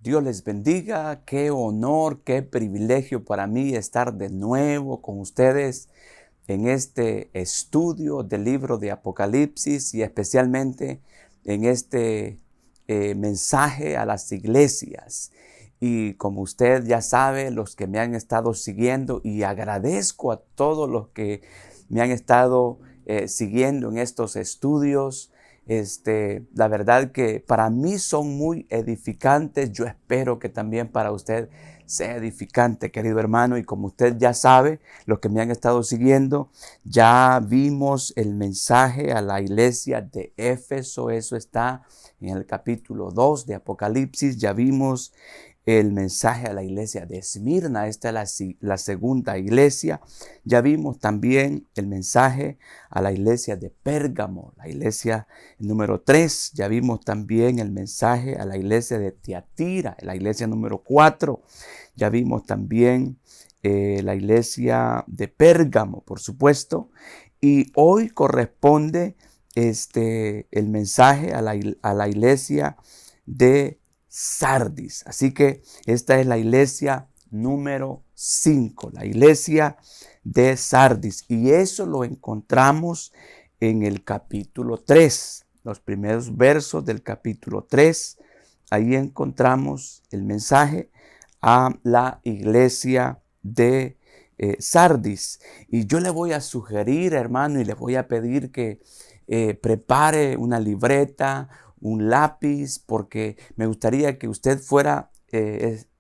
Dios les bendiga, qué honor, qué privilegio para mí estar de nuevo con ustedes en este estudio del libro de Apocalipsis y especialmente en este mensaje a las iglesias. Y como usted ya sabe, los que me han estado siguiendo, y agradezco a todos los que me han estado siguiendo en estos estudios, la verdad que para mí son muy edificantes. Yo espero que también para usted sea edificante, querido hermano. Y como usted ya sabe, los que me han estado siguiendo, ya vimos el mensaje a la iglesia de Éfeso. Eso está en el capítulo 2 de Apocalipsis. Ya vimos el mensaje a la iglesia de Esmirna. Esta es la segunda iglesia. Ya vimos también el mensaje a la iglesia de Pérgamo, la iglesia número 3. Ya vimos también el mensaje a la iglesia de Tiatira, la iglesia número 4. Ya vimos también la iglesia de Pérgamo, por supuesto. Y hoy corresponde el mensaje a la iglesia de Sardis. Así que esta es la iglesia número 5, la iglesia de Sardis. Y eso lo encontramos en el capítulo 3, los primeros versos del capítulo 3. Ahí encontramos el mensaje a la iglesia de Sardis. Y yo le voy a sugerir, hermano, y le voy a pedir que prepare una libreta, un lápiz, porque me gustaría que usted fuera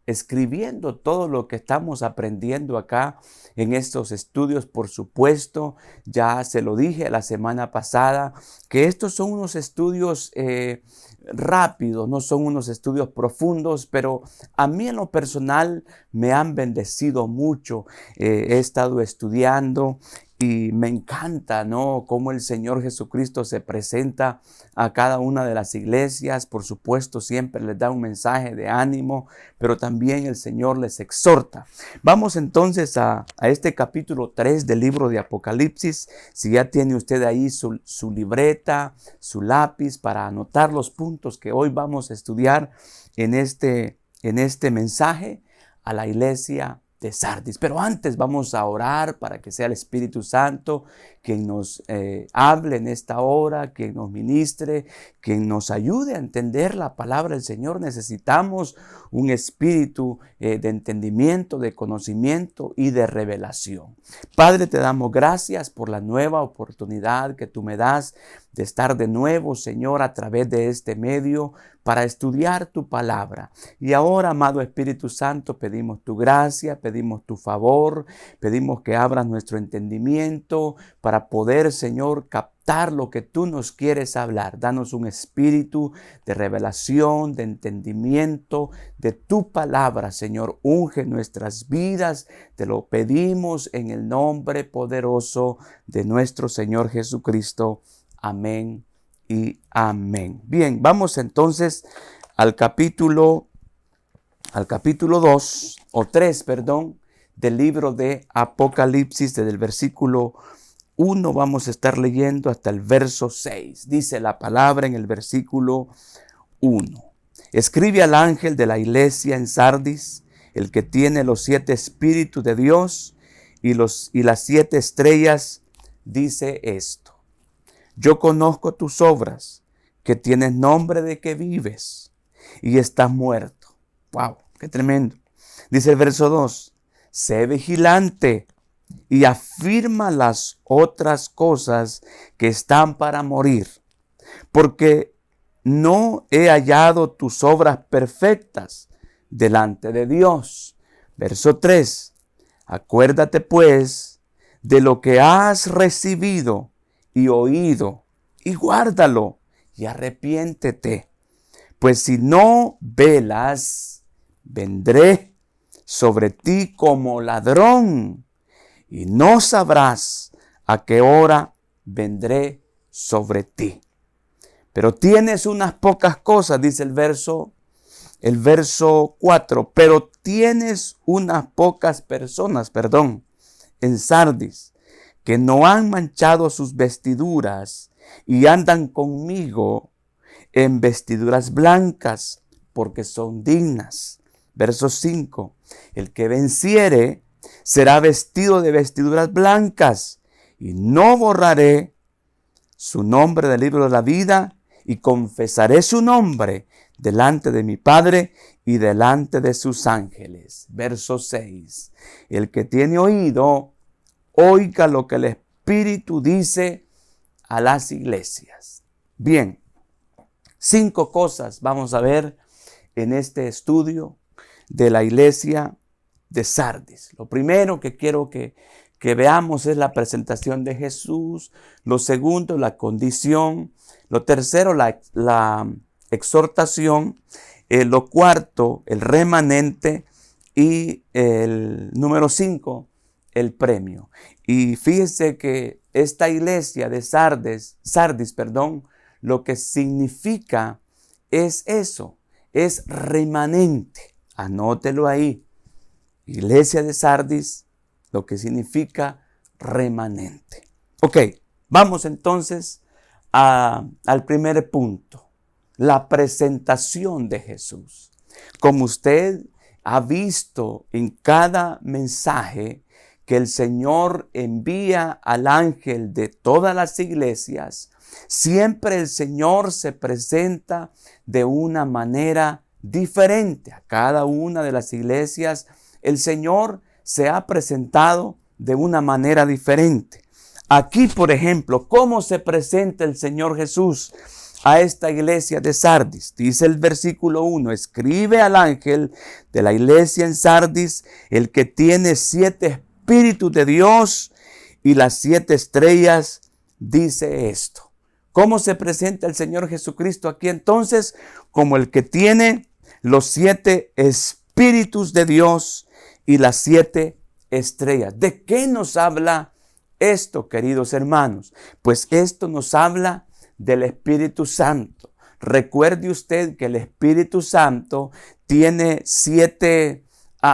escribiendo todo lo que estamos aprendiendo acá en estos estudios. Por supuesto, ya se lo dije la semana pasada, que estos son unos estudios rápidos, no son unos estudios profundos, pero a mí en lo personal me han bendecido mucho. He estado estudiando y me encanta, ¿no?, cómo el Señor Jesucristo se presenta a cada una de las iglesias. Por supuesto, siempre les da un mensaje de ánimo, pero también el Señor les exhorta. Vamos entonces a este capítulo 3 del libro de Apocalipsis. Si ya tiene usted ahí su libreta, su lápiz para anotar los puntos que hoy vamos a estudiar en este mensaje a la iglesia de Sardis. Pero antes vamos a orar para que sea el Espíritu Santo quien nos hable en esta hora, quien nos ministre, quien nos ayude a entender la palabra del Señor. Necesitamos un espíritu de entendimiento, de conocimiento y de revelación. Padre, te damos gracias por la nueva oportunidad que tú me das de estar de nuevo, Señor, a través de este medio para estudiar tu palabra. Y ahora, amado Espíritu Santo, pedimos tu gracia, pedimos tu favor, pedimos que abras nuestro entendimiento para poder, Señor, captar lo que tú nos quieres hablar. Danos un espíritu de revelación, de entendimiento de tu palabra, Señor. Unge nuestras vidas. Te lo pedimos en el nombre poderoso de nuestro Señor Jesucristo. Amén y amén. Bien, vamos entonces al capítulo 2 o 3, perdón, del libro de Apocalipsis. Desde el versículo 1 vamos a estar leyendo hasta el verso 6. Dice la palabra en el versículo 1. Escribe al ángel de la iglesia en Sardis, el que tiene los 7 espíritus de Dios y las 7 estrellas, dice esto: yo conozco tus obras, que tienes nombre de que vives y estás muerto. ¡Wow! ¡Qué tremendo! Dice el verso 2. Sé vigilante y afirma las otras cosas que están para morir, porque no he hallado tus obras perfectas delante de Dios. Verso 3. Acuérdate pues de lo que has recibido y oído, y guárdalo, y arrepiéntete. Pues si no velas, vendré sobre ti como ladrón, y no sabrás a qué hora vendré sobre ti. Pero tienes unas pocas cosas, dice el verso 4, pero tienes unas pocas personas, en Sardis, que no han manchado sus vestiduras y andan conmigo en vestiduras blancas. porque son dignas. Verso 5. El que venciere será vestido de vestiduras blancas, y no borraré su nombre del libro de la vida, y confesaré su nombre delante de mi Padre y delante de sus ángeles. Verso 6. El que tiene oído, oiga lo que el Espíritu dice a las iglesias. Bien, 5 cosas vamos a ver en este estudio de la iglesia de Sardis. Lo primero que quiero que veamos es la presentación de Jesús. Lo segundo, la condición. Lo tercero, la exhortación. Lo cuarto, el remanente. Y el número 5, el premio. Y fíjese que esta iglesia de Sardis, lo que significa es eso, es remanente. Anótelo ahí. Iglesia de Sardis, lo que significa remanente. Ok, vamos entonces al primer punto, la presentación de Jesús. Como usted ha visto en cada mensaje que el Señor envía al ángel de todas las iglesias, siempre el Señor se presenta de una manera diferente. A cada una de las iglesias el Señor se ha presentado de una manera diferente. Aquí, por ejemplo, ¿cómo se presenta el Señor Jesús a esta iglesia de Sardis? Dice el versículo 1, escribe al ángel de la iglesia en Sardis, el que tiene 7 espíritus de Dios y las 7 estrellas, dice esto. ¿Cómo se presenta el Señor Jesucristo aquí entonces? Como el que tiene los 7 espíritus de Dios y las 7 estrellas. ¿De qué nos habla esto, queridos hermanos? Pues esto nos habla del Espíritu Santo. Recuerde usted que el Espíritu Santo tiene 7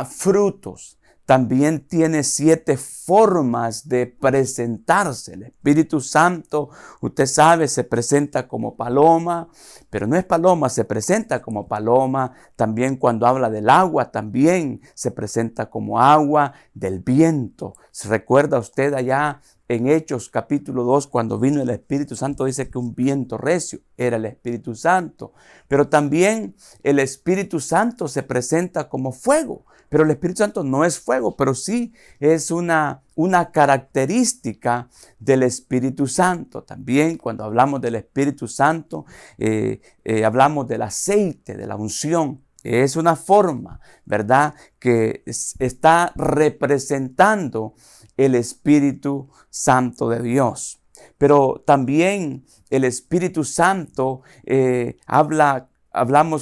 frutos. También tiene 7 formas de presentarse. El Espíritu Santo, usted sabe, se presenta como paloma, pero no es paloma, se presenta como paloma. También cuando habla del agua, también se presenta como agua, del viento. ¿Se recuerda usted allá en Hechos capítulo 2, cuando vino el Espíritu Santo, dice que un viento recio era el Espíritu Santo? Pero también el Espíritu Santo se presenta como fuego. Pero el Espíritu Santo no es fuego, pero sí es una característica del Espíritu Santo. También cuando hablamos del Espíritu Santo, hablamos del aceite, de la unción. Es una forma, ¿verdad?, que está representando el Espíritu Santo de Dios. Pero también el Espíritu Santo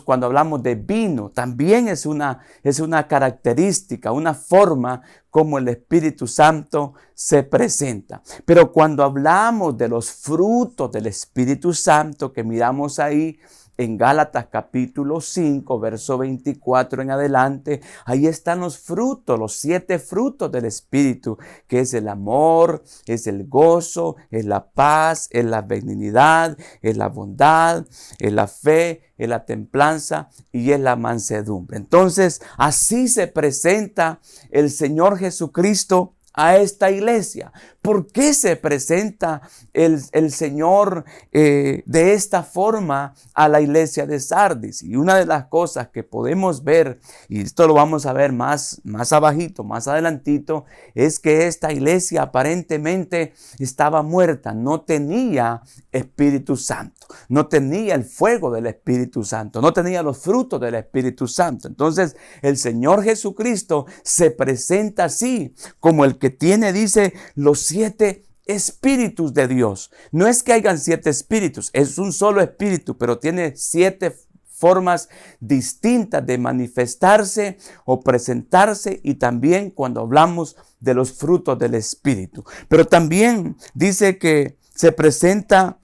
cuando hablamos de vino, también es una característica, una forma como el Espíritu Santo se presenta. Pero cuando hablamos de los frutos del Espíritu Santo que miramos ahí en Gálatas capítulo 5, verso 24 en adelante, ahí están los frutos, los 7 frutos del Espíritu, que es el amor, es el gozo, es la paz, es la benignidad, es la bondad, es la fe, es la templanza y es la mansedumbre. Entonces, así se presenta el Señor Jesucristo a esta iglesia. ¿Por qué se presenta el Señor de esta forma a la iglesia de Sardis? Y una de las cosas que podemos ver, y esto lo vamos a ver más abajito, más adelantito, es que esta iglesia aparentemente estaba muerta, no tenía Espíritu Santo, no tenía el fuego del Espíritu Santo, no tenía los frutos del Espíritu Santo. Entonces el Señor Jesucristo se presenta así, como el que tiene, dice, los 7 espíritus de Dios. No es que hayan 7 espíritus, es un solo espíritu, pero tiene 7 formas distintas de manifestarse o presentarse, y también cuando hablamos de los frutos del Espíritu. Pero también dice que se presenta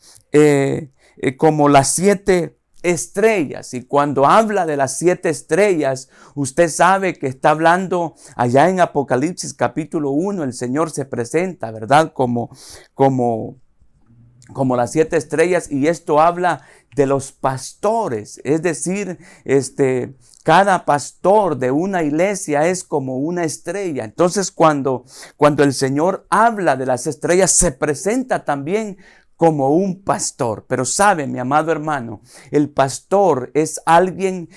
como las 7 estrellas, y cuando habla de las 7 estrellas, usted sabe que está hablando allá en Apocalipsis capítulo 1, el Señor se presenta, ¿verdad?, como como las 7 estrellas, y esto habla de los pastores, es decir, cada pastor de una iglesia es como una estrella. Entonces, cuando el Señor habla de las estrellas, se presenta también como un pastor. Pero sabe, mi amado hermano, el pastor es alguien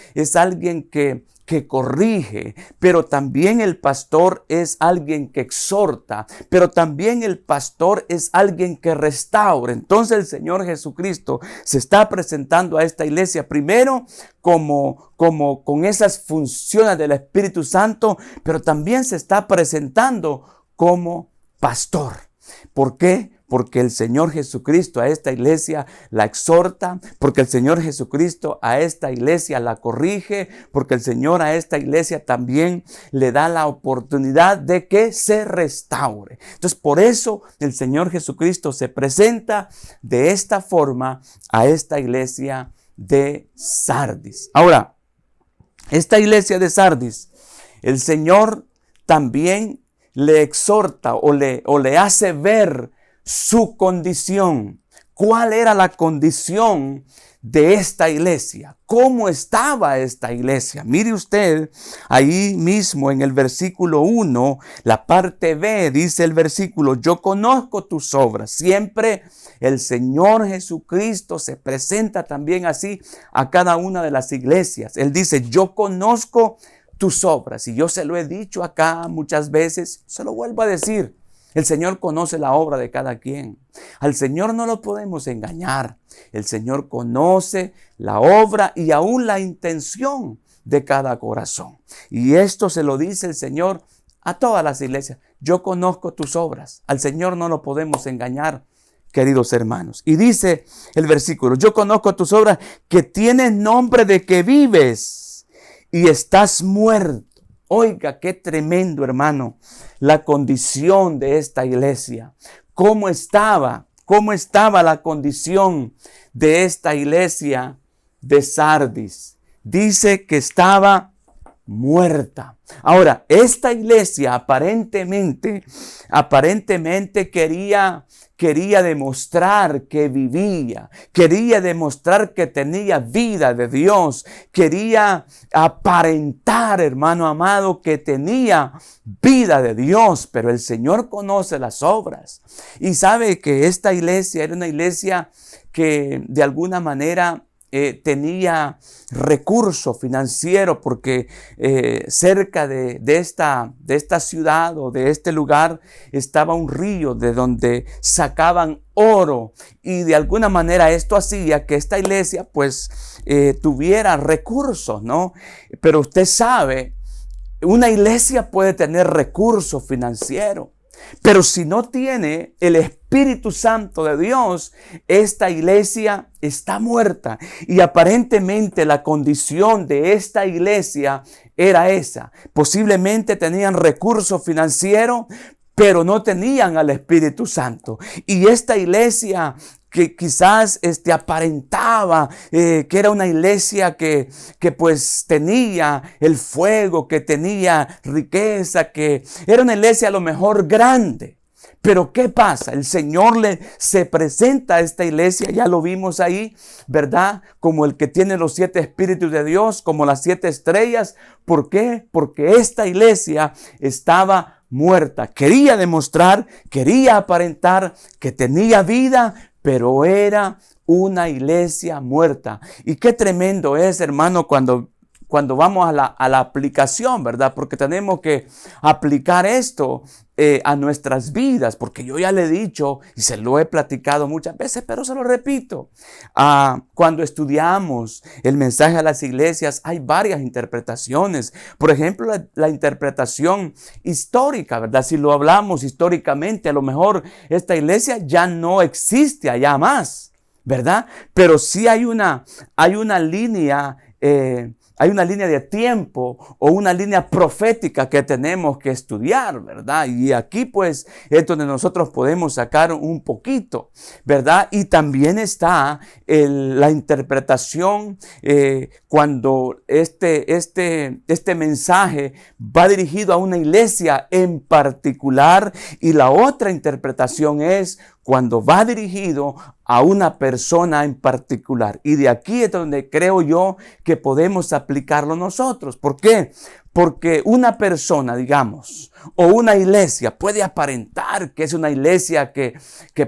que corrige, pero también el pastor es alguien que exhorta, pero también el pastor es alguien que restaura. Entonces el Señor Jesucristo se está presentando a esta iglesia primero como con esas funciones del Espíritu Santo, pero también se está presentando como pastor. ¿Por qué? Porque el Señor Jesucristo a esta iglesia la exhorta, porque el Señor Jesucristo a esta iglesia la corrige, porque el Señor a esta iglesia también le da la oportunidad de que se restaure. Entonces, por eso el Señor Jesucristo se presenta de esta forma a esta iglesia de Sardis. Ahora, esta iglesia de Sardis, el Señor también le exhorta o le hace ver su condición. ¿Cuál era la condición de esta iglesia? ¿Cómo estaba esta iglesia? Mire usted, ahí mismo en el versículo 1, la parte B, dice el versículo: yo conozco tus obras. Siempre el Señor Jesucristo se presenta también así a cada una de las iglesias. Él dice: yo conozco tus obras. Y yo se lo he dicho acá muchas veces, se lo vuelvo a decir. El Señor conoce la obra de cada quien. Al Señor no lo podemos engañar. El Señor conoce la obra y aún la intención de cada corazón. Y esto se lo dice el Señor a todas las iglesias. Yo conozco tus obras. Al Señor no lo podemos engañar, queridos hermanos. Y dice el versículo: yo conozco tus obras, que tienes nombre de que vives y estás muerto. Oiga, qué tremendo, hermano, la condición de esta iglesia. ¿Cómo estaba la condición de esta iglesia de Sardis? Dice que estaba muerta. Ahora, esta iglesia aparentemente quería demostrar que vivía, quería demostrar que tenía vida de Dios, quería aparentar, hermano amado, que tenía vida de Dios, pero el Señor conoce las obras y sabe que esta iglesia era una iglesia que de alguna manera tenía recurso financiero, porque cerca de esta ciudad o de este lugar estaba un río de donde sacaban oro, y de alguna manera esto hacía que esta iglesia pues tuviera recursos, ¿no? Pero usted sabe, una iglesia puede tener recursos financieros, pero si no tiene el Espíritu Santo de Dios, esta iglesia está muerta. Y aparentemente la condición de esta iglesia era esa. Posiblemente tenían recursos financieros, pero no tenían al Espíritu Santo. Y esta iglesia que quizás aparentaba que era una iglesia que pues tenía el fuego, que tenía riqueza, que era una iglesia a lo mejor grande. Pero ¿qué pasa? El Señor se presenta a esta iglesia, ya lo vimos ahí, ¿verdad? Como el que tiene los 7 espíritus de Dios, como las 7 estrellas. ¿Por qué? Porque esta iglesia estaba muerta. Quería demostrar, quería aparentar que tenía vida, pero era una iglesia muerta. Y qué tremendo es, hermano, cuando vamos a la aplicación, ¿verdad? Porque tenemos que aplicar esto a nuestras vidas, porque yo ya le he dicho y se lo he platicado muchas veces, pero se lo repito. Cuando estudiamos el mensaje a las iglesias, hay varias interpretaciones. Por ejemplo, la interpretación histórica, ¿verdad? Si lo hablamos históricamente, a lo mejor esta iglesia ya no existe allá más, ¿verdad? Pero sí hay una línea hay una línea de tiempo o una línea profética que tenemos que estudiar, ¿verdad? Y aquí pues es donde nosotros podemos sacar un poquito, ¿verdad? Y también está la interpretación cuando este mensaje va dirigido a una iglesia en particular, y la otra interpretación es cuando va dirigido a una persona en particular. Y de aquí es donde creo yo que podemos aplicarlo nosotros. ¿Por qué? Porque una persona, digamos, o una iglesia puede aparentar que es una iglesia que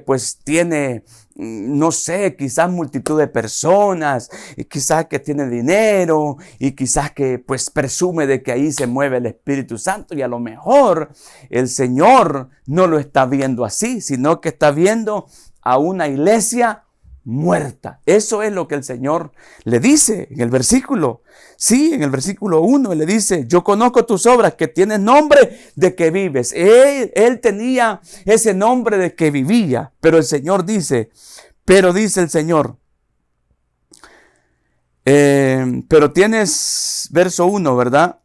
pues tiene, no sé, quizás multitud de personas, y quizás que tiene dinero, y quizás que pues presume de que ahí se mueve el Espíritu Santo, y a lo mejor el Señor no lo está viendo así, sino que está viendo a una iglesia muerta. Eso es lo que el Señor le dice en el versículo. Sí, en el versículo 1 le dice: yo conozco tus obras, que tienes nombre de que vives. Él tenía ese nombre de que vivía, pero el Señor dice, pero dice el Señor, pero tienes, verso 1, ¿verdad?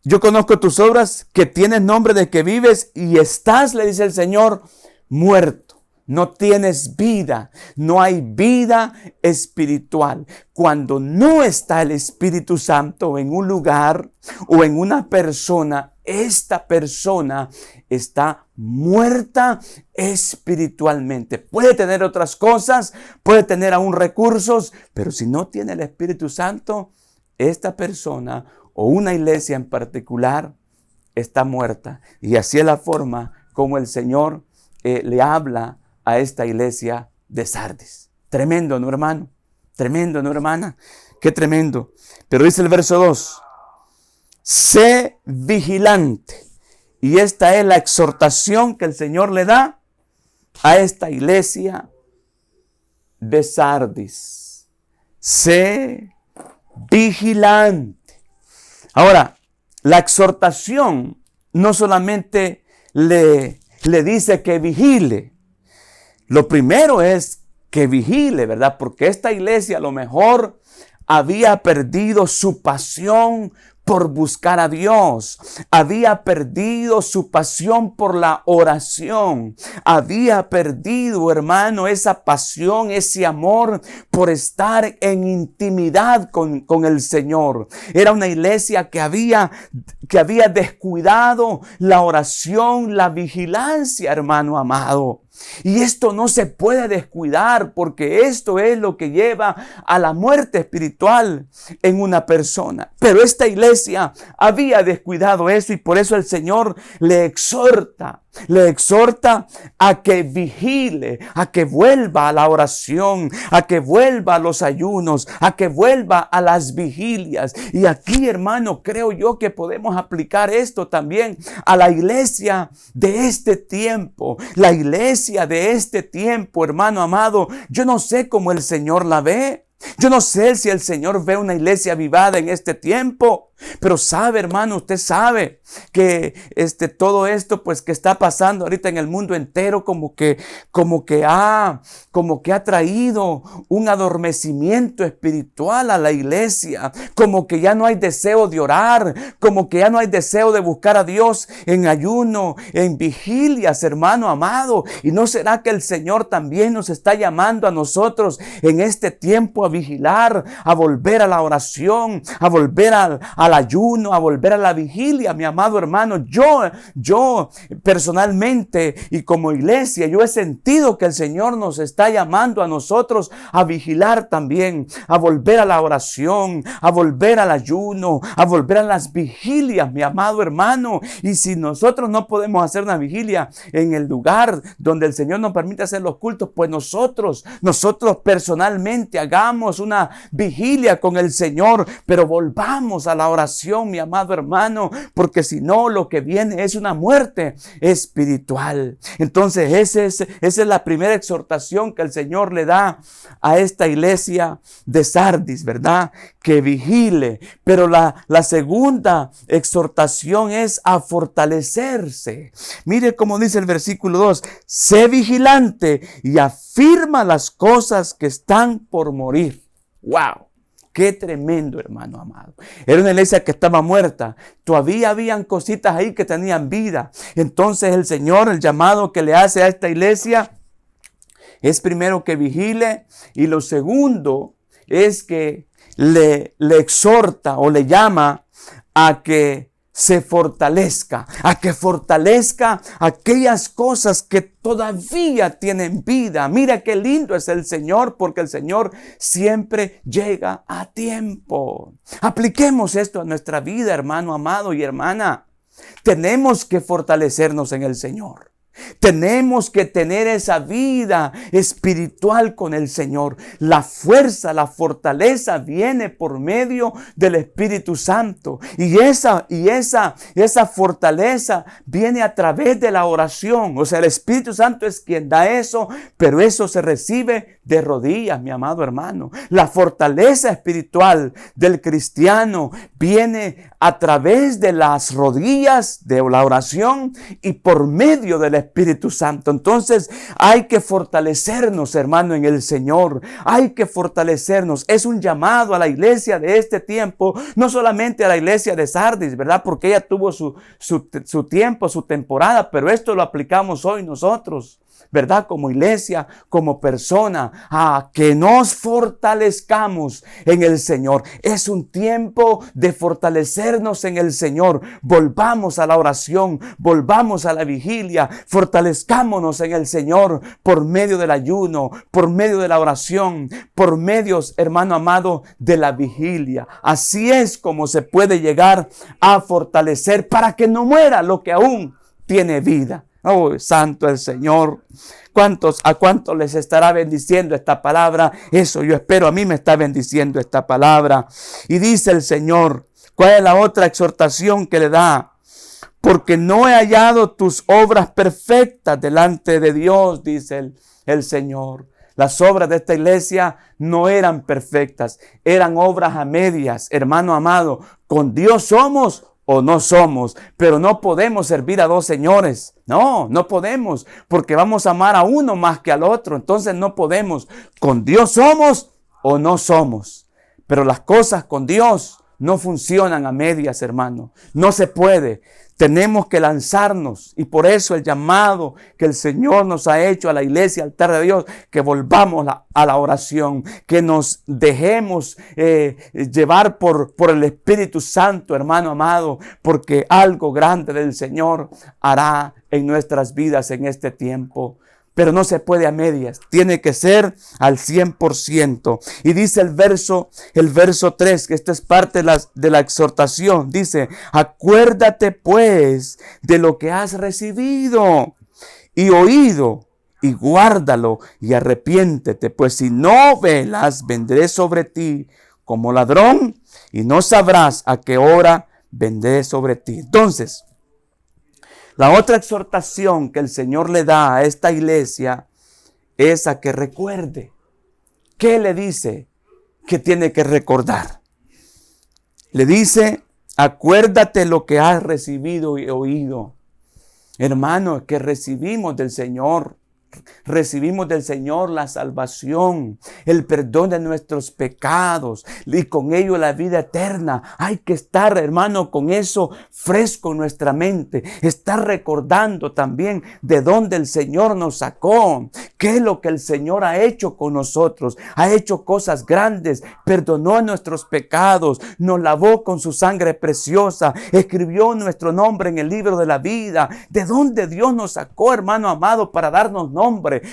Yo conozco tus obras, que tienes nombre de que vives y estás, le dice el Señor, muerto. No tienes vida, no hay vida espiritual. Cuando no está el Espíritu Santo en un lugar o en una persona, esta persona está muerta espiritualmente. Puede tener otras cosas, puede tener aún recursos, pero si no tiene el Espíritu Santo, esta persona o una iglesia en particular está muerta. Y así es la forma como el Señor le habla a esta iglesia de Sardis. Tremendo, ¿no, hermano? Tremendo, ¿no, hermana? Qué tremendo. Pero dice el verso 2, sé vigilante. Y esta es la exhortación que el Señor le da a esta iglesia de Sardis. Sé vigilante. Ahora, la exhortación no solamente le dice que vigile. Lo primero es que vigile, ¿verdad? Porque esta iglesia a lo mejor había perdido su pasión por buscar a Dios. Había perdido su pasión por la oración. Había perdido, hermano, esa pasión, ese amor por estar en intimidad con el Señor. Era una iglesia que había descuidado la oración, la vigilancia, hermano amado. Y esto no se puede descuidar, porque esto es lo que lleva a la muerte espiritual en una persona. Pero esta iglesia había descuidado eso, y por eso el Señor le exhorta a que vigile, a que vuelva a la oración, a que vuelva a los ayunos, a que vuelva a las vigilias. Y aquí, hermano, creo yo que podemos aplicar esto también a la iglesia de este tiempo. La iglesia de este tiempo, hermano amado, yo no sé cómo el Señor la ve. Yo no sé si el Señor ve una iglesia avivada en este tiempo, pero sabe, hermano, usted sabe que todo esto pues que está pasando ahorita en el mundo entero como que ha traído un adormecimiento espiritual a la iglesia, como que ya no hay deseo de orar, como que ya no hay deseo de buscar a Dios en ayuno, en vigilias, hermano amado. ¿Y no será que el Señor también nos está llamando a nosotros en este tiempo a vigilar, a volver a la oración, a volver al ayuno, a volver a la vigilia? Mi amado hermano, yo personalmente y como iglesia, yo he sentido que el Señor nos está llamando a nosotros a vigilar también, a volver a la oración, a volver al ayuno, a volver a las vigilias, mi amado hermano. Y si nosotros no podemos hacer una vigilia en el lugar donde el Señor nos permite hacer los cultos, pues nosotros personalmente hagamos una vigilia con el Señor, pero volvamos a la oración, mi amado hermano, porque si no, lo que viene es una muerte espiritual. Entonces esa es la primera exhortación que el Señor le da a esta iglesia de Sardis, ¿verdad? Que vigile. Pero la segunda exhortación es a fortalecerse. Mire cómo dice el versículo 2, sé vigilante y afirma las cosas que están por morir. ¡Wow! ¡Qué tremendo, hermano amado! Era una iglesia que estaba muerta. Todavía habían cositas ahí que tenían vida. Entonces el Señor, el llamado que le hace a esta iglesia es primero que vigile, y lo segundo es que le exhorta o le llama a que se fortalezca, a que fortalezca aquellas cosas que todavía tienen vida. Mira qué lindo es el Señor, porque el Señor siempre llega a tiempo. Apliquemos esto a nuestra vida, hermano amado y hermana. Tenemos que fortalecernos en el Señor. Tenemos que tener esa vida espiritual con el Señor. La fuerza, la fortaleza viene por medio del Espíritu Santo. Y esa fortaleza viene a través de la oración. O sea, el Espíritu Santo es quien da eso, pero eso se recibe de rodillas, mi amado hermano. La fortaleza espiritual del cristiano viene a través de las rodillas, de la oración y por medio del Espíritu Santo. Entonces hay que fortalecernos, hermano, en el Señor. Hay que fortalecernos. Es un llamado a la iglesia de este tiempo, no solamente a la iglesia de Sardis, ¿verdad? Porque ella tuvo su tiempo, su temporada, pero esto lo aplicamos hoy nosotros, ¿verdad? Como iglesia, como persona, a que nos fortalezcamos en el Señor. Es un tiempo de fortalecernos en el Señor. Volvamos a la oración, volvamos a la vigilia, fortalezcámonos en el Señor por medio del ayuno, por medio de la oración, por medios, hermano amado, de la vigilia. Así es como se puede llegar a fortalecer para que no muera lo que aún tiene vida. Oh, santo el Señor. ¿A cuántos les estará bendiciendo esta palabra? Eso yo espero. A mí me está bendiciendo esta palabra. Y dice el Señor, ¿cuál es la otra exhortación que le da? Porque no he hallado tus obras perfectas delante de Dios, dice el Señor. Las obras de esta iglesia no eran perfectas, eran obras a medias. Hermano amado, con Dios somos o no somos, pero no podemos servir a dos señores. No podemos, porque vamos a amar a uno más que al otro. Entonces no podemos. Con Dios somos o no somos. Pero las cosas con Dios no funcionan a medias, hermano. No se puede. Tenemos que lanzarnos, y por eso el llamado que el Señor nos ha hecho a la iglesia, altar de Dios, que volvamos a la oración, que nos dejemos llevar por el Espíritu Santo, hermano amado, porque algo grande del Señor hará en nuestras vidas en este tiempo. Pero no se puede a medias, tiene que ser al 100%. Y dice el verso 3, que esto es parte de la exhortación. Dice, acuérdate pues de lo que has recibido y oído, y guárdalo y arrepiéntete. Pues si no velas, vendré sobre ti como ladrón y no sabrás a qué hora vendré sobre ti. Entonces, la otra exhortación que el Señor le da a esta iglesia es a que recuerde. ¿Qué le dice que tiene que recordar? Le dice, acuérdate lo que has recibido y oído. Hermano, que recibimos del Señor. Recibimos del Señor la salvación, el perdón de nuestros pecados y con ello la vida eterna. Hay que estar, hermano, con eso fresco en nuestra mente. Estar recordando también de dónde el Señor nos sacó. ¿Qué es lo que el Señor ha hecho con nosotros? Ha hecho cosas grandes, perdonó nuestros pecados, nos lavó con su sangre preciosa, escribió nuestro nombre en el libro de la vida. ¿De dónde Dios nos sacó, hermano amado, para darnos nombre?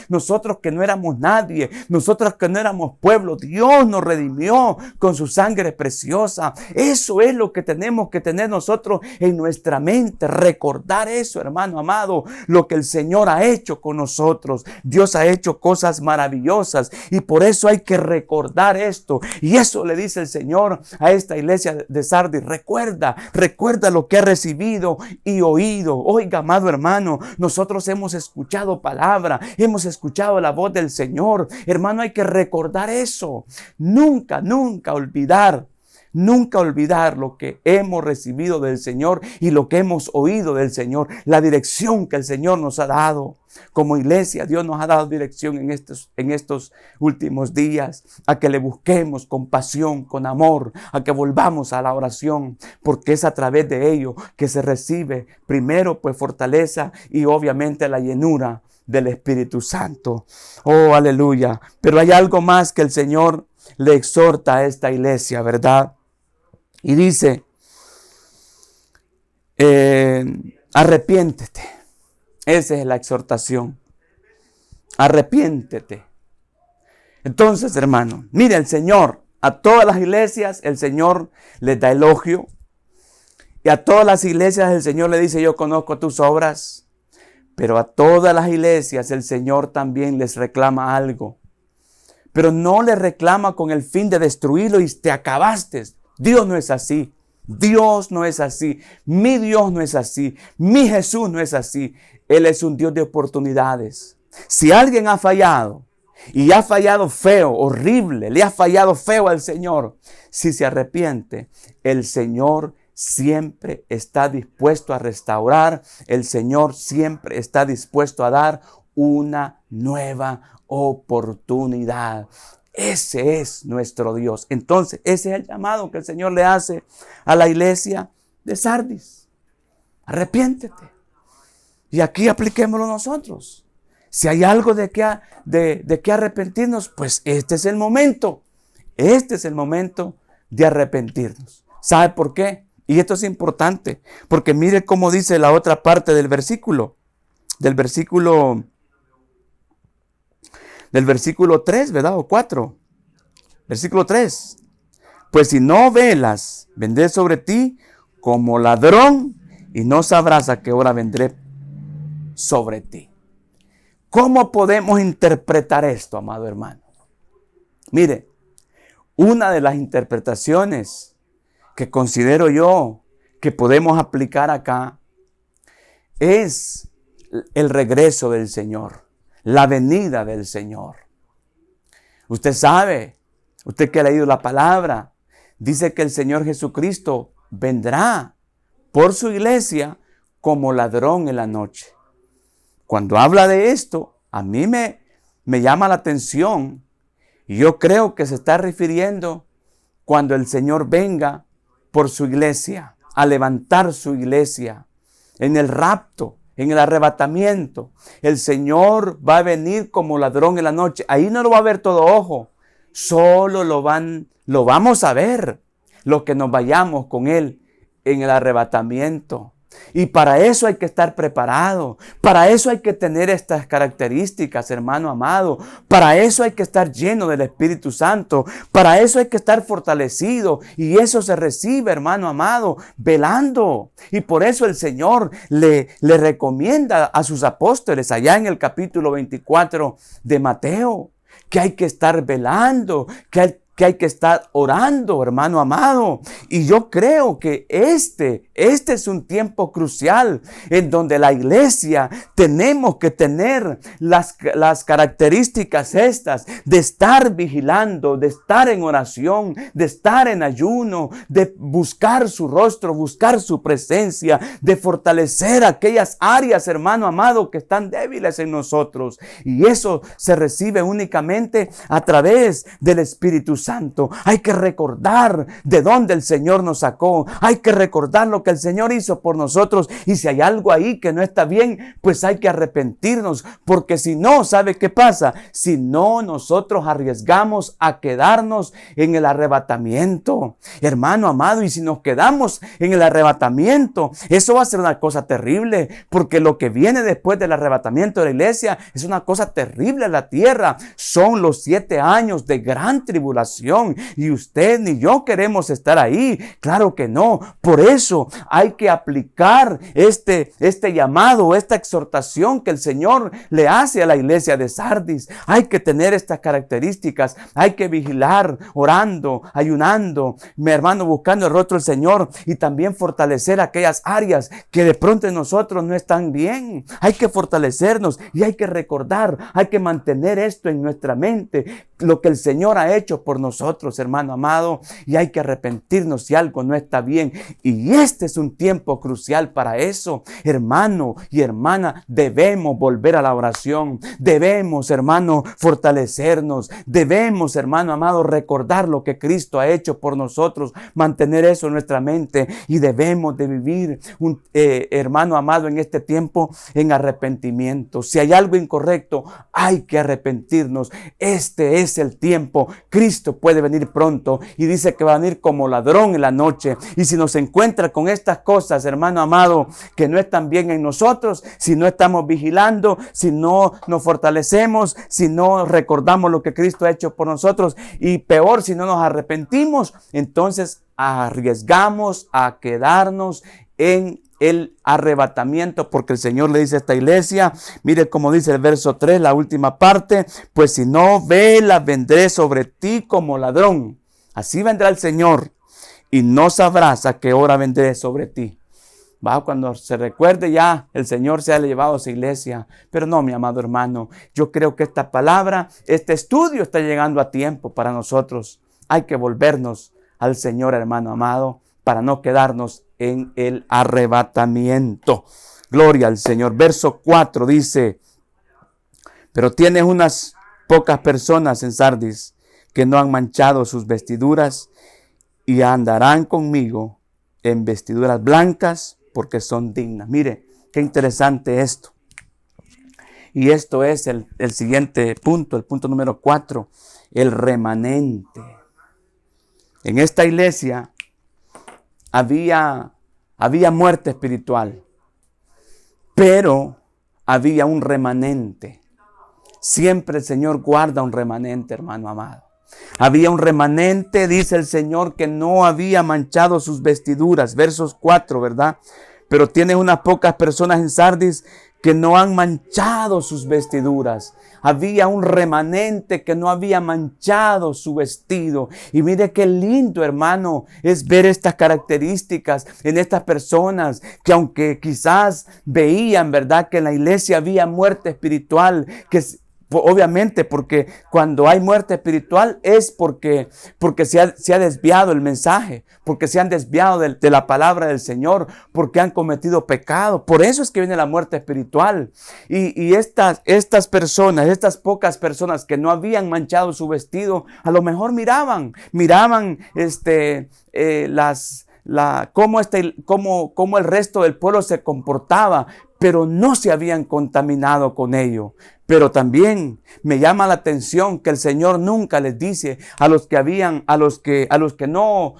Nosotros que no éramos nadie, nosotros que no éramos pueblo, Dios nos redimió con su sangre preciosa. Eso es lo que tenemos que tener nosotros en nuestra mente, recordar eso, hermano amado, lo que el Señor ha hecho con nosotros. Dios ha hecho cosas maravillosas y por eso hay que recordar esto. Y eso le dice el Señor a esta iglesia de Sardis: recuerda lo que ha recibido y oído. Oiga, amado hermano, nosotros hemos escuchado palabra, hemos escuchado la voz del Señor. Hermano, hay que recordar eso. Nunca olvidar lo que hemos recibido del Señor y lo que hemos oído del Señor. La dirección que el Señor nos ha dado. Como iglesia, Dios nos ha dado dirección en estos últimos días, a que le busquemos con pasión, con amor, a que volvamos a la oración, porque es a través de ello que se recibe primero pues fortaleza y obviamente la llenura del Espíritu Santo. Oh, aleluya. Pero hay algo más que el Señor le exhorta a esta iglesia, ¿verdad? Y dice, Arrepiéntete. Esa es la exhortación. Arrepiéntete. Entonces, hermano, mire, el Señor, a todas las iglesias, el Señor les da elogio. Y a todas las iglesias el Señor le dice, yo conozco tus obras. Pero a todas las iglesias el Señor también les reclama algo. Pero no les reclama con el fin de destruirlo y te acabaste. Dios no es así. Dios no es así. Mi Dios no es así. Mi Jesús no es así. Él es un Dios de oportunidades. Si alguien ha fallado y ha fallado feo, horrible, le ha fallado feo al Señor, si se arrepiente, el Señor siempre está dispuesto a restaurar. El Señor siempre está dispuesto a dar una nueva oportunidad. Ese es nuestro Dios. Entonces, ese es el llamado que el Señor le hace a la iglesia de Sardis. Arrepiéntete. Y aquí apliquémoslo nosotros. Si hay algo de que arrepentirnos, pues este es el momento. Este es el momento de arrepentirnos. ¿Sabe por qué? Y esto es importante, porque mire cómo dice la otra parte del versículo. Del versículo 3, ¿verdad? O 4. Versículo 3. Pues si no velas, vendré sobre ti como ladrón y no sabrás a qué hora vendré sobre ti. ¿Cómo podemos interpretar esto, amado hermano? Mire, una de las interpretaciones que considero yo que podemos aplicar acá es el regreso del Señor, la venida del Señor. Usted sabe, usted que ha leído la palabra, dice que el Señor Jesucristo vendrá por su iglesia como ladrón en la noche. Cuando habla de esto, a mí me llama la atención y yo creo que se está refiriendo cuando el Señor venga por su iglesia, a levantar su iglesia, en el rapto, en el arrebatamiento. El Señor va a venir como ladrón en la noche. Ahí no lo va a ver todo ojo, solo lo vamos a ver los que nos vayamos con Él en el arrebatamiento. Y para eso hay que estar preparado. Para eso hay que tener estas características, hermano amado. Para eso hay que estar lleno del Espíritu Santo. Para eso hay que estar fortalecido. Y eso se recibe, hermano amado, velando. Y por eso el Señor le recomienda a sus apóstoles allá en el capítulo 24 de Mateo, que hay que estar velando, que hay que estar orando, hermano amado. Y yo creo que este es un tiempo crucial en donde la iglesia tenemos que tener las características estas de estar vigilando, de estar en oración, de estar en ayuno, de buscar su rostro, buscar su presencia, de fortalecer aquellas áreas, hermano amado, que están débiles en nosotros. Y eso se recibe únicamente a través del Espíritu Santo. Hay que recordar de dónde el Señor nos sacó. Hay que recordar lo que el Señor hizo por nosotros. Y si hay algo ahí que no está bien, pues hay que arrepentirnos. Porque si no, ¿sabe qué pasa? Si no, nosotros arriesgamos a quedarnos en el arrebatamiento. Hermano amado, y si nos quedamos en el arrebatamiento, eso va a ser una cosa terrible. Porque lo que viene después del arrebatamiento de la iglesia es una cosa terrible en la tierra. Son los 7 años de gran tribulación. Y usted ni yo queremos estar ahí. Claro que no. Por eso hay que aplicar este llamado, esta exhortación que el Señor le hace a la iglesia de Sardis. Hay que tener estas características. Hay que vigilar, orando, ayunando, mi hermano, buscando el rostro del Señor, y también fortalecer aquellas áreas que de pronto en nosotros no están bien. Hay que fortalecernos y hay que recordar, hay que mantener esto en nuestra mente, lo que el Señor ha hecho por nosotros, hermano amado, y hay que arrepentirnos si algo no está bien. Y este es un tiempo crucial para eso, hermano y hermana. Debemos volver a la oración, debemos, hermano, fortalecernos, debemos, hermano amado, recordar lo que Cristo ha hecho por nosotros, mantener eso en nuestra mente, y debemos de vivir, hermano amado, en este tiempo en arrepentimiento. Si hay algo incorrecto, hay que arrepentirnos. Este es el tiempo. Cristo Cristo puede venir pronto y dice que va a venir como ladrón en la noche. Y si nos encuentra con estas cosas, hermano amado, que no están bien en nosotros, si no estamos vigilando, si no nos fortalecemos, si no recordamos lo que Cristo ha hecho por nosotros y peor, si no nos arrepentimos, entonces arriesgamos a quedarnos en el arrebatamiento, porque el Señor le dice a esta iglesia, mire cómo dice el verso 3, la última parte, pues si no velas, vendré sobre ti como ladrón. Así vendrá el Señor y no sabrás a qué hora vendré sobre ti. Va, cuando se recuerde ya, el Señor se ha llevado a su iglesia. Pero no, mi amado hermano, yo creo que esta palabra, este estudio está llegando a tiempo para nosotros. Hay que volvernos al Señor, hermano amado, para no quedarnos en el arrebatamiento. Gloria al Señor. Verso 4 dice, pero tienes unas pocas personas en Sardis que no han manchado sus vestiduras y andarán conmigo en vestiduras blancas porque son dignas. Mire, qué interesante esto. Y esto es el siguiente punto, el punto número 4, el remanente. En esta iglesia había muerte espiritual, pero había un remanente. Siempre el Señor guarda un remanente, hermano amado. Había un remanente, dice el Señor, que no había manchado sus vestiduras. Versos 4, ¿verdad? Pero tiene unas pocas personas en Sardis que no han manchado sus vestiduras. Había un remanente que no había manchado su vestido. Y mire qué lindo, hermano, es ver estas características en estas personas que aunque quizás veían, ¿verdad?, que en la iglesia había muerte espiritual, que obviamente, porque cuando hay muerte espiritual es porque se ha desviado el mensaje, porque se han desviado de la palabra del Señor, porque han cometido pecado. Por eso es que viene la muerte espiritual. Y estas personas, estas pocas personas que no habían manchado su vestido, a lo mejor miraban cómo el resto del pueblo se comportaba, pero no se habían contaminado con ello. Pero también me llama la atención que el Señor nunca les dice a los que no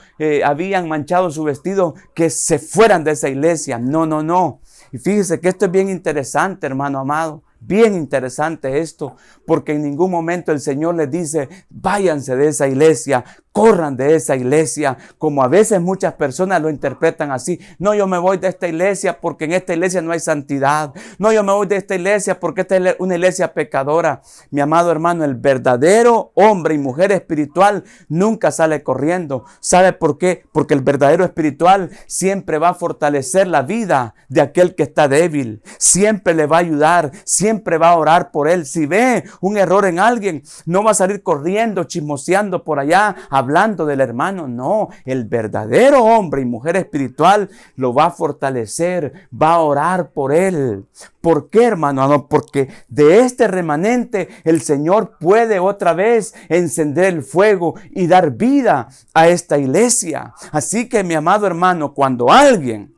habían manchado su vestido que se fueran de esa iglesia. No, no, no. Y fíjese que esto es bien interesante, hermano amado. Bien interesante esto, porque en ningún momento el Señor les dice, váyanse de esa iglesia, corran de esa iglesia, como a veces muchas personas lo interpretan así. No, yo me voy de esta iglesia porque en esta iglesia no hay santidad. No, yo me voy de esta iglesia porque esta es una iglesia pecadora. Mi amado hermano, el verdadero hombre y mujer espiritual nunca sale corriendo. ¿Sabe por qué? Porque el verdadero espiritual siempre va a fortalecer la vida de aquel que está débil. Siempre le va a ayudar, siempre va a orar por él. Si ve un error en alguien, no va a salir corriendo, chismoseando por allá, hablando del hermano. No, el verdadero hombre y mujer espiritual lo va a fortalecer, va a orar por él. ¿Por qué, hermano? No, porque de este remanente el Señor puede otra vez encender el fuego y dar vida a esta iglesia. Así que, mi amado hermano, cuando alguien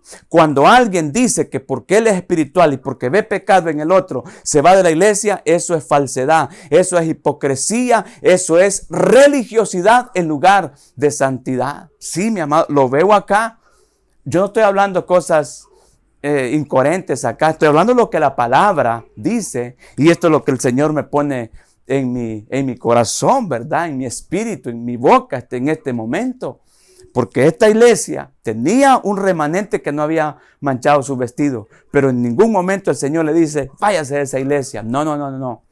dice que porque él es espiritual y porque ve pecado en el otro se va de la iglesia, eso es falsedad, eso es hipocresía, eso es religiosidad en lugar de santidad. Sí, mi amado, lo veo acá. Yo no estoy hablando cosas incoherentes acá, estoy hablando lo que la palabra dice, y esto es lo que el Señor me pone en mi corazón, ¿verdad? En mi espíritu, en mi boca en este momento. Porque esta iglesia tenía un remanente que no había manchado su vestido, pero en ningún momento el Señor le dice, váyase de esa iglesia. No, no, no, no.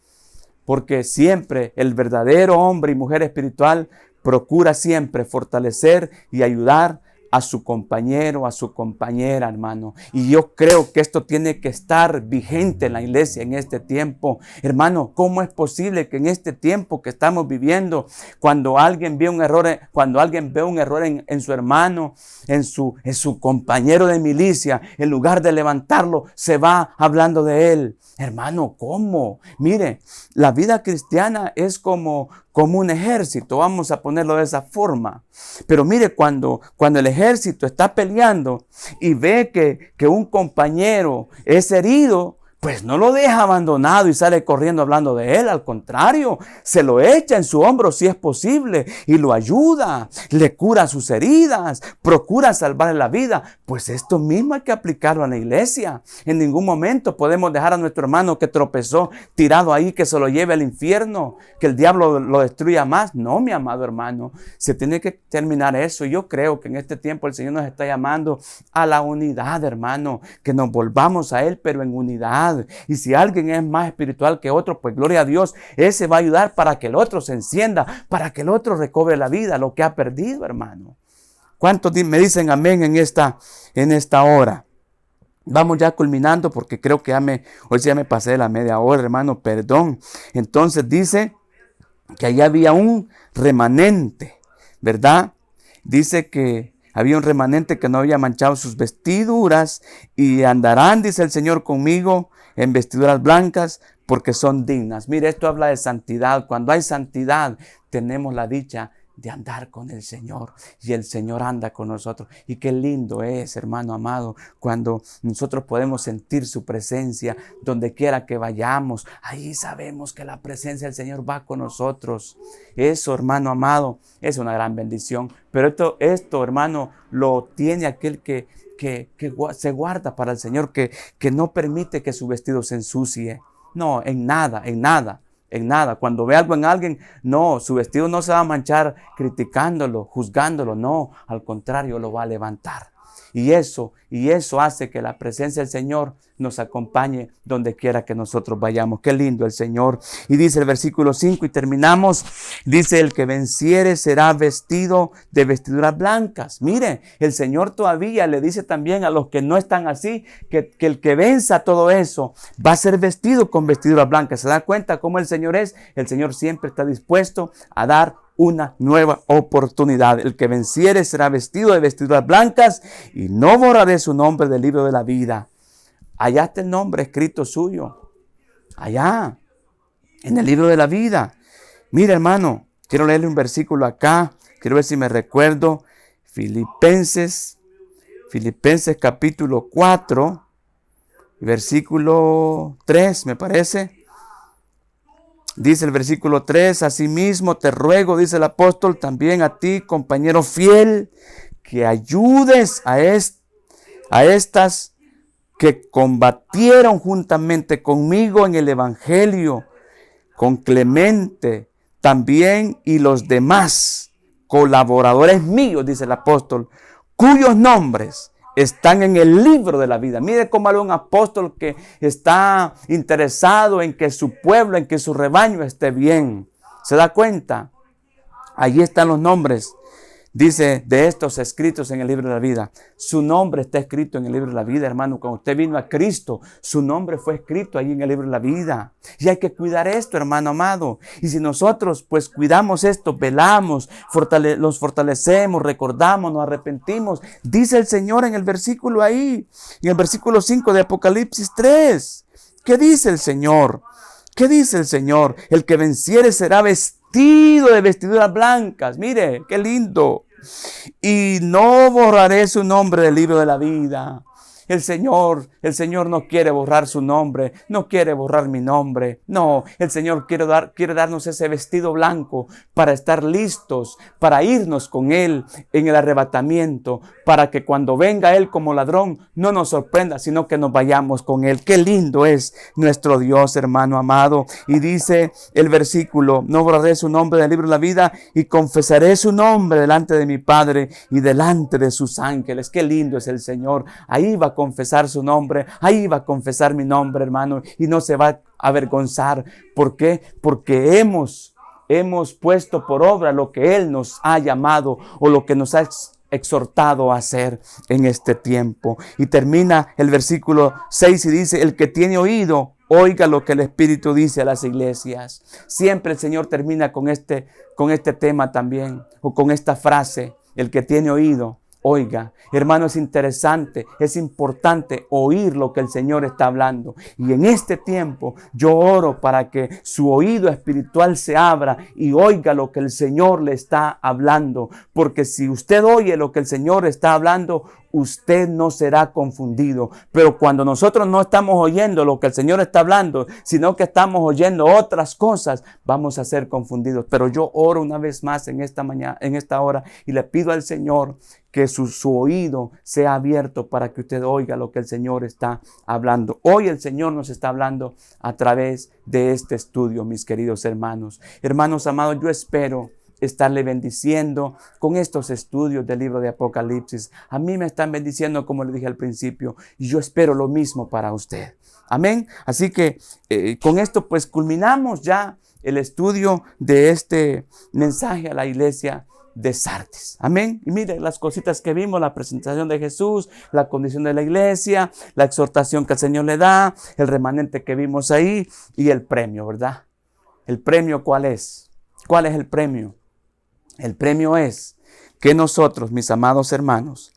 Porque siempre el verdadero hombre y mujer espiritual procura siempre fortalecer y ayudar a su compañero, a su compañera, hermano. Y yo creo que esto tiene que estar vigente en la iglesia en este tiempo. Hermano, ¿cómo es posible que en este tiempo que estamos viviendo, cuando alguien ve un error, en su hermano, en su compañero de milicia, en lugar de levantarlo, se va hablando de él? Hermano, ¿cómo? Mire, la vida cristiana es como un ejército, vamos a ponerlo de esa forma. Pero mire, cuando el ejército está peleando y ve que un compañero es herido, pues no lo deja abandonado y sale corriendo hablando de él. Al contrario, se lo echa en su hombro si es posible y lo ayuda, le cura sus heridas, procura salvarle la vida. Pues esto mismo hay que aplicarlo a la iglesia. En ningún momento podemos dejar a nuestro hermano que tropezó tirado ahí, que se lo lleve al infierno, que el diablo lo destruya más. No, mi amado hermano, se tiene que terminar eso. Yo creo que en este tiempo el Señor nos está llamando a la unidad, hermano, que nos volvamos a Él, pero en unidad. Y si alguien es más espiritual que otro, pues gloria a Dios, ese va a ayudar para que el otro se encienda, para que el otro recobre la vida, lo que ha perdido, hermano. ¿Cuántos me dicen amén en esta hora? Vamos ya culminando porque creo que hoy ya me pasé de la media hora, hermano, perdón. Entonces dice que allá había un remanente, ¿verdad? Dice que había un remanente que no había manchado sus vestiduras y andarán, dice el Señor, conmigo en vestiduras blancas porque son dignas. Mire, esto habla de santidad. Cuando hay santidad, tenemos la dicha de andar con el Señor y el Señor anda con nosotros. Y qué lindo es, hermano amado, cuando nosotros podemos sentir su presencia donde quiera que vayamos. Ahí sabemos que la presencia del Señor va con nosotros. Eso, hermano amado, es una gran bendición. Pero esto, hermano, lo tiene aquel que se guarda para el Señor, que no permite que su vestido se ensucie. No, en nada. Cuando ve algo en alguien, no, su vestido no se va a manchar criticándolo, juzgándolo, no, al contrario, lo va a levantar. Y eso hace que la presencia del Señor nos acompañe donde quiera que nosotros vayamos. Qué lindo el Señor. Y dice el versículo 5 y terminamos. Dice, el que venciere será vestido de vestiduras blancas. Mire, el Señor todavía le dice también a los que no están así, que el que venza todo eso va a ser vestido con vestiduras blancas. ¿Se da cuenta cómo el Señor es? El Señor siempre está dispuesto a dar una nueva oportunidad. El que venciere será vestido de vestiduras blancas y no borraré su nombre del libro de la vida. Allá está el nombre escrito suyo. Allá, en el libro de la vida. Mira, hermano, quiero leerle un versículo acá. Quiero ver si me recuerdo. Filipenses capítulo 4, versículo 3, me parece. Dice el versículo 3, asimismo te ruego, dice el apóstol, también a ti, compañero fiel, que ayudes a estas que combatieron juntamente conmigo en el evangelio, con Clemente también y los demás colaboradores míos, dice el apóstol, cuyos nombres están en el libro de la vida. Mire cómo habla un apóstol que está interesado en que su pueblo, en que su rebaño esté bien. ¿Se da cuenta? Allí están los nombres. Dice, de estos escritos en el libro de la vida. Su nombre está escrito en el libro de la vida, hermano. Cuando usted vino a Cristo, su nombre fue escrito ahí en el libro de la vida. Y hay que cuidar esto, hermano amado. Y si nosotros pues cuidamos esto, velamos, los fortalecemos, recordamos, nos arrepentimos. Dice el Señor en el versículo ahí, en el versículo 5 de Apocalipsis 3. ¿Qué dice el Señor? ¿Qué dice el Señor? El que venciere será vestido de vestiduras blancas. Mire, qué lindo. Y no borraré su nombre del libro de la vida. El Señor no quiere borrar su nombre, no quiere borrar mi nombre. No, el Señor quiere darnos ese vestido blanco para estar listos, para irnos con Él en el arrebatamiento, para que cuando venga Él como ladrón no nos sorprenda, sino que nos vayamos con Él. Qué lindo es nuestro Dios, hermano amado. Y dice el versículo, no borraré su nombre del libro de la vida y confesaré su nombre delante de mi Padre y delante de sus ángeles. Qué lindo es el Señor. Ahí va a confesar su nombre, ahí va a confesar mi nombre, hermano, y no se va a avergonzar. ¿Por qué? Porque hemos puesto por obra lo que Él nos ha llamado o lo que nos ha exhortado a hacer en este tiempo. Y termina el versículo 6 y dice, el que tiene oído, oiga lo que el Espíritu dice a las iglesias. Siempre el Señor termina con este tema también, o con esta frase, el que tiene oído, oiga. Hermano, es interesante, es importante oír lo que el Señor está hablando. Y en este tiempo yo oro para que su oído espiritual se abra y oiga lo que el Señor le está hablando. Porque si usted oye lo que el Señor está hablando, usted no será confundido. Pero cuando nosotros no estamos oyendo lo que el Señor está hablando, sino que estamos oyendo otras cosas, vamos a ser confundidos. Pero yo oro una vez más en esta mañana, en esta hora, y le pido al Señor que su oído sea abierto para que usted oiga lo que el Señor está hablando. Hoy el Señor nos está hablando a través de este estudio, mis queridos hermanos. Hermanos amados, yo espero estarle bendiciendo con estos estudios del libro de Apocalipsis. A mí me están bendiciendo, como le dije al principio, y yo espero lo mismo para usted. Amén. Así que con esto pues culminamos ya el estudio de este mensaje a la iglesia de Sardis. Amén. Y mire las cositas que vimos: la presentación de Jesús, la condición de la iglesia, la exhortación que el Señor le da, el remanente que vimos ahí y el premio, ¿verdad? ¿El premio cuál es? ¿Cuál es el premio? El premio es que nosotros, mis amados hermanos,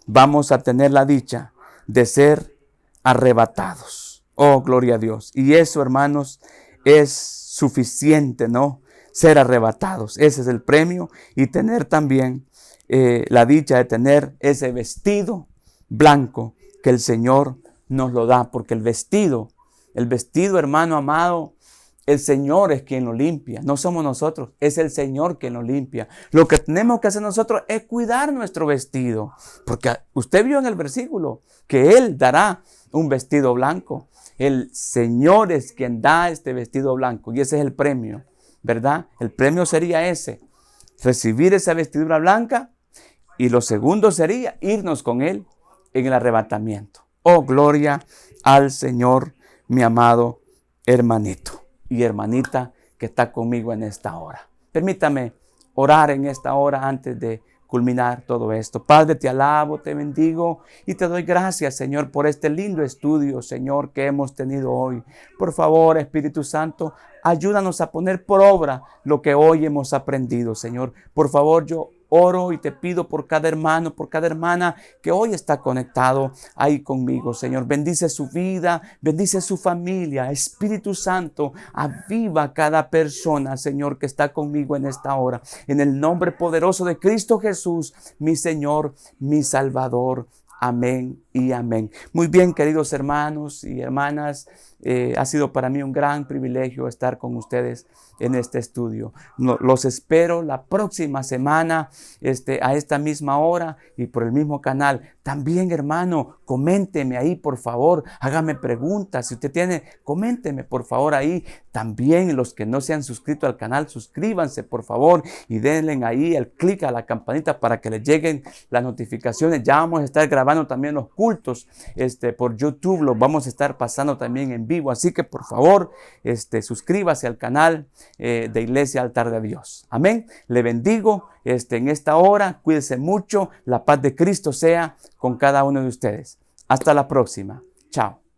vamos a tener la dicha de ser arrebatados. Oh, gloria a Dios. Y eso, hermanos, es suficiente, ¿no? Ser arrebatados. Ese es el premio. Y tener también la dicha de tener ese vestido blanco que el Señor nos lo da. Porque el vestido, hermano amado, el Señor es quien lo limpia, no somos nosotros, es el Señor quien lo limpia. Lo que tenemos que hacer nosotros es cuidar nuestro vestido, porque usted vio en el versículo que Él dará un vestido blanco. El Señor es quien da este vestido blanco y ese es el premio, ¿verdad? El premio sería ese, recibir esa vestidura blanca, y lo segundo sería irnos con Él en el arrebatamiento. Oh, gloria al Señor, mi amado hermanito y hermanita que está conmigo en esta hora. Permítame orar en esta hora antes de culminar todo esto. Padre, te alabo, te bendigo y te doy gracias, Señor, por este lindo estudio, Señor, que hemos tenido hoy. Por favor, Espíritu Santo, ayúdanos a poner por obra lo que hoy hemos aprendido, Señor. Por favor, yo oro y te pido por cada hermano, por cada hermana que hoy está conectado ahí conmigo, Señor. Bendice su vida, bendice su familia. Espíritu Santo, aviva a cada persona, Señor, que está conmigo en esta hora. En el nombre poderoso de Cristo Jesús, mi Señor, mi Salvador. Amén y amén. Muy bien, queridos hermanos y hermanas, ha sido para mí un gran privilegio estar con ustedes en este estudio. Los espero la próxima semana a esta misma hora y por el mismo canal. También, hermano, coménteme ahí, por favor. Hágame preguntas. Si usted tiene, coménteme, por favor, ahí. También los que no se han suscrito al canal, suscríbanse, por favor, y denle ahí el clic a la campanita para que les lleguen las notificaciones. Ya vamos a estar grabando también los cultos por YouTube. Los vamos a estar pasando también en vivo. Así que, por favor, suscríbase al canal de Iglesia Altar de Dios. Amén. Le bendigo en esta hora. Cuídense mucho. La paz de Cristo sea con cada uno de ustedes. Hasta la próxima. Chao.